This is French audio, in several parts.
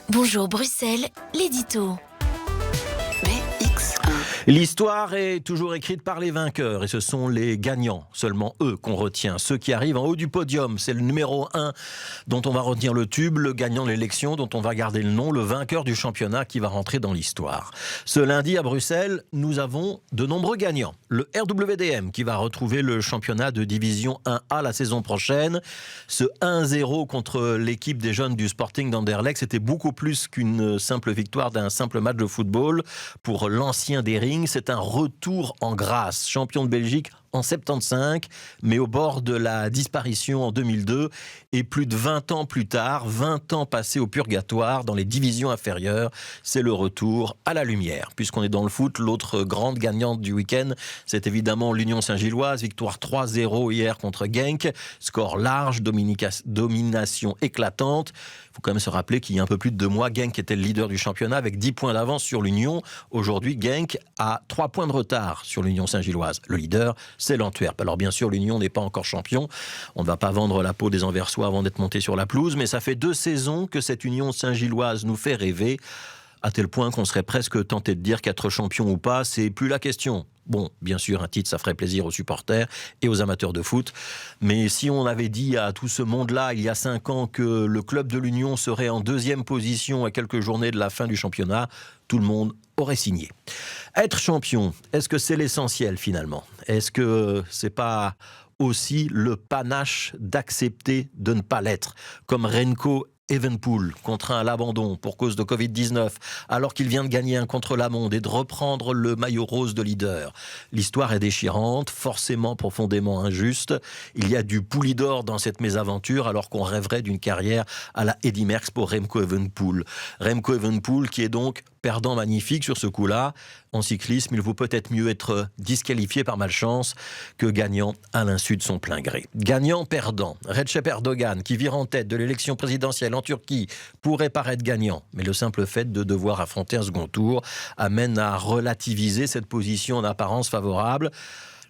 Bonjour Bruxelles, l'édito. L'histoire est toujours écrite par les vainqueurs et ce sont les gagnants, seulement eux qu'on retient. Ceux qui arrivent en haut du podium, c'est le numéro 1 dont on va retenir le tube, le gagnant de l'élection dont on va garder le nom, le vainqueur du championnat qui va rentrer dans l'histoire. Ce lundi à Bruxelles, nous avons de nombreux gagnants. Le RWDM qui va retrouver le championnat de division 1A la saison prochaine. Ce 1-0 contre l'équipe des jeunes du Sporting d'Anderlecht, c'était beaucoup plus qu'une simple victoire d'un simple match de football. Pour l'ancien des Rings, c'est un retour en grâce. Champion de Belgique en 75, mais au bord de la disparition en 2002. Et plus de 20 ans plus tard, 20 ans passés au purgatoire dans les divisions inférieures, c'est le retour à la lumière. Puisqu'on est dans le foot, l'autre grande gagnante du week-end, c'est évidemment l'Union Saint-Gilloise. Victoire 3-0 hier contre Genk. Score large, domination éclatante. Il faut quand même se rappeler qu'il y a un peu plus de 2 mois, Genk était le leader du championnat avec 10 points d'avance sur l'Union. Aujourd'hui, Genk a 3 points de retard sur l'Union Saint-Gilloise. Le leader, c'est l'Antwerp. Alors bien sûr, l'Union n'est pas encore champion. On ne va pas vendre la peau des Anversois avant d'être monté sur la pelouse, mais ça fait 2 saisons que cette Union Saint-Gilloise nous fait rêver, à tel point qu'on serait presque tenté de dire qu'être champion ou pas, c'est plus la question. Bon, bien sûr, un titre, ça ferait plaisir aux supporters et aux amateurs de foot. Mais si on avait dit à tout ce monde-là, il y a 5 ans, que le club de l'Union serait en 2e position à quelques journées de la fin du championnat, tout le monde aurait signé. Être champion, est-ce que c'est l'essentiel finalement ? Est-ce que c'est pas aussi le panache d'accepter de ne pas l'être ? Comme Remco Evenepoel, contraint à l'abandon pour cause de Covid-19, alors qu'il vient de gagner un contre-la-montre et de reprendre le maillot rose de leader. L'histoire est déchirante, forcément profondément injuste. Il y a du Poulidor dans cette mésaventure, alors qu'on rêverait d'une carrière à la Eddy Merckx pour Remco Evenepoel. Remco Evenepoel qui est donc perdant magnifique sur ce coup-là. En cyclisme, il vaut peut-être mieux être disqualifié par malchance que gagnant à l'insu de son plein gré. Gagnant-perdant, Recep Erdogan, qui vire en tête de l'élection présidentielle en Turquie, pourrait paraître gagnant. Mais le simple fait de devoir affronter un second tour amène à relativiser cette position en apparence favorable.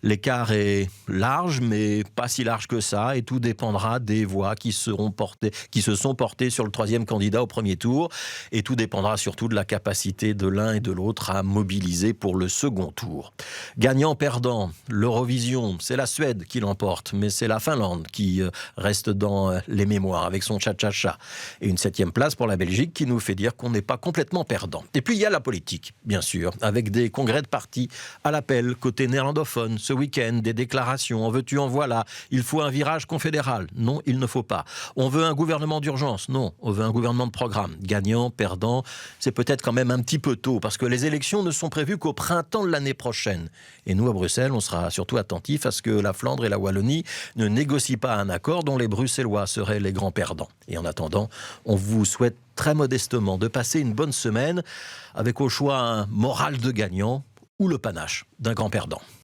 L'écart est large, mais pas si large que ça, et tout dépendra des voix qui se sont portées sur le 3e candidat au premier tour, et tout dépendra surtout de la capacité de l'un et de l'autre à mobiliser pour le second tour. Gagnant-perdant, l'Eurovision, c'est la Suède qui l'emporte, mais c'est la Finlande qui reste dans les mémoires avec son cha-cha-cha. Et une 7e place pour la Belgique qui nous fait dire qu'on n'est pas complètement perdant. Et puis il y a la politique, bien sûr, avec des congrès de partis à l'appel côté néerlandophone. Ce week-end, des déclarations, en veux-tu, en voilà. Il faut un virage confédéral. Non, il ne faut pas. On veut un gouvernement d'urgence. Non, on veut un gouvernement de programme. Gagnant, perdant, c'est peut-être quand même un petit peu tôt, parce que les élections ne sont prévues qu'au printemps de l'année prochaine. Et nous, à Bruxelles, on sera surtout attentifs à ce que la Flandre et la Wallonie ne négocient pas un accord dont les Bruxellois seraient les grands perdants. Et en attendant, on vous souhaite très modestement de passer une bonne semaine avec au choix un moral de gagnant ou le panache d'un grand perdant.